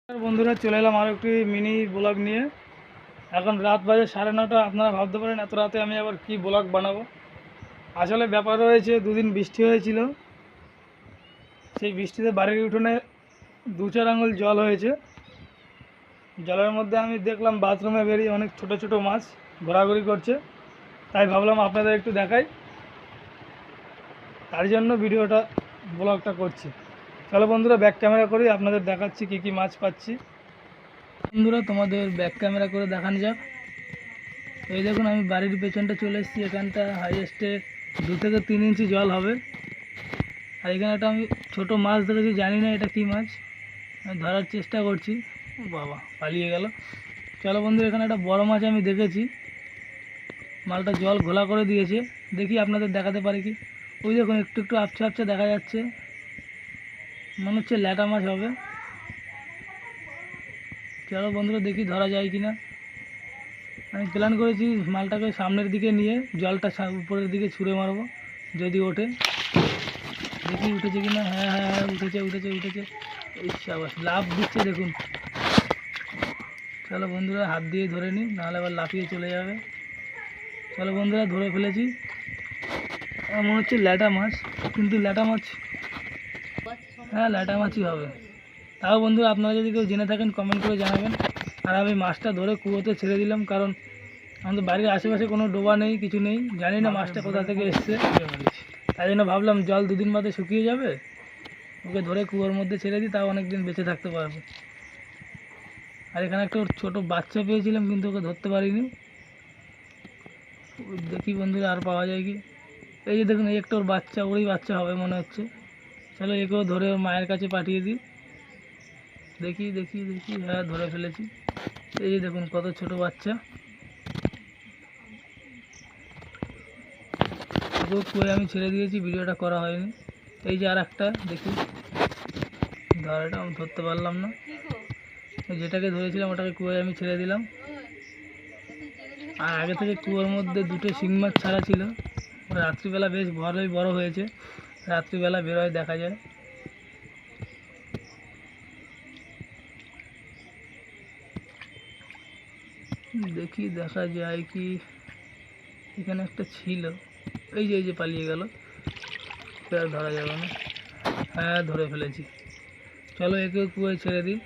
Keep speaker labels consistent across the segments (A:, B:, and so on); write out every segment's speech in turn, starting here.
A: বন্ধুরা চলে এলাম আরও একটি মিনি ব্লগ নিয়ে। এখন রাত বাজে 9:30। আপনারা ভাবতে পারেন এত রাতে আমি আবার কি ব্লগ বানাবো। আসলে ব্যাপার রয়েছে, দুদিন বৃষ্টি হয়েছিল, সেই বৃষ্টিতে বাড়ির উঠোনে 2-4 আঙুল জল হয়েছে। জলের মধ্যে আমি দেখলাম বাথরুমে বেরিয়ে অনেক ছোট ছোট মাছ ঘোরাঘুরি করছে, তাই ভাবলাম আপনাদের একটু দেখাই, তার জন্য ব্লগটা করছি। চলো বন্ধুরা ব্যাক ক্যামেরা করি, আপনাদের দেখাচ্ছি কী কী মাছ পাচ্ছি। বন্ধুরা তোমাদের ব্যাক ক্যামেরা করে দেখানো যাক। এই দেখুন আমি বাড়ির পেছনটা চলে এসেছি, এখানটা হাইয়েস্টে 2 থেকে 3 ইঞ্চি জল হবে। আর এখানে একটা আমি ছোটো মাছ দেখেছি, জানি না এটা কী মাছ, আমি ধরার চেষ্টা করছি। ও বাবা, পালিয়ে গেল। চলো বন্ধু, এখানে একটা বড় মাছ আমি দেখেছি, মালটা জল ঘোলা করে দিয়েছে, দেখি আপনাদের দেখাতে পারি কি। ওই দেখুন একটু একটু আপচা আপচা দেখা যাচ্ছে, মনে হচ্ছে ল্যাটা মাছ হবে। চলো বন্ধুরা দেখি ধরা যায় কি না। আমি প্ল্যান করেছি মালটাকে সামনের দিকে নিয়ে জলটা উপরের দিকে ছুঁড়ে মারবো, যদি ওঠে। দেখি উঠেছে কি না। হ্যাঁ হ্যাঁ হ্যাঁ, উঠেছে উঠেছে উঠেছে। এই সাবাস, লাফ দিচ্ছে দেখুন। চলো বন্ধুরা হাত দিয়ে ধরে নিই, নাহলে আবার লাফিয়ে চলে যাবে। চলো বন্ধুরা ধরে ফেলেছি। আমার মনে হচ্ছে ল্যাটা মাছ, কিন্তু ল্যাটা মাছ, হ্যাঁ ল্যাটা মাছই হবে। তাও বন্ধুরা আপনারা যদি কেউ জেনে থাকেন কমেন্ট করে জানাবেন। আর আমি মাছটা ধরে কুয়োতে ছেড়ে দিলাম, কারণ আমাদের বাড়ির আশেপাশে কোনো ডোবা নেই, কিছু নেই, জানি না মাছটা কোথা থেকে এসছে। তাই জন্য ভাবলাম জল 2 দিন বাদে শুকিয়ে যাবে, ওকে ধরে কুয়োর মধ্যে ছেড়ে দিই, তাও অনেক দিন বেঁচে থাকতে পারবে। আর এখানে একটা ওর ছোটো বাচ্চা পেয়েছিলাম, কিন্তু ওকে ধরতে পারিনি। দেখি বন্ধুরা আর পাওয়া যায় কি। এই যে দেখুন, এই একটা ওর বাচ্চা, ওরই বাচ্চা হবে মনে হচ্ছে। চলো একেও ধরে ওর মায়ের কাছে পাঠিয়ে দিই। দেখি দেখি দেখি, হ্যাঁ ধরে ফেলেছি। এই যে দেখুন কত ছোট বাচ্চা। ওকেও কুয়ে আমি ছেড়ে দিয়েছি, ভিডিওটা করা হয়নি। এই যে আর একটা, দেখি ধরাটা আমি ধরতে পারলাম না। যেটাকে ধরেছিলাম ওটাকে কুয়ে আমি ছেড়ে দিলাম। আর আগে থেকে কুয়োর মধ্যে 2টো শিং মাছ ছাড়া ছিল, রাত্রিবেলা বেশ ভালোই বড় হয়েছে, রাত্রিবেলা বেরোয় দেখা যায়। দেখি দেখা যায় কি। এখানে একটা ছিল, এই যে পালিয়ে গেল, আর ধরা যাবে না। হ্যাঁ ধরে ফেলেছি। চলো একেও কুয়োয় ছেড়ে দিই।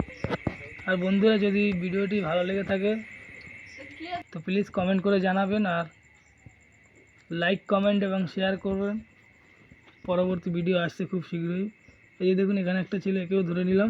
A: আর বন্ধুরা যদি ভিডিওটি ভালো লেগে থাকে তো প্লিজ কমেন্ট করে জানাবেন, আর লাইক কমেন্ট এবং শেয়ার করবেন। পরবর্তী ভিডিও আসছে খুব শীঘ্রই। এই যে দেখুন এখানে একটা ছিল, একেও ধরে নিলাম।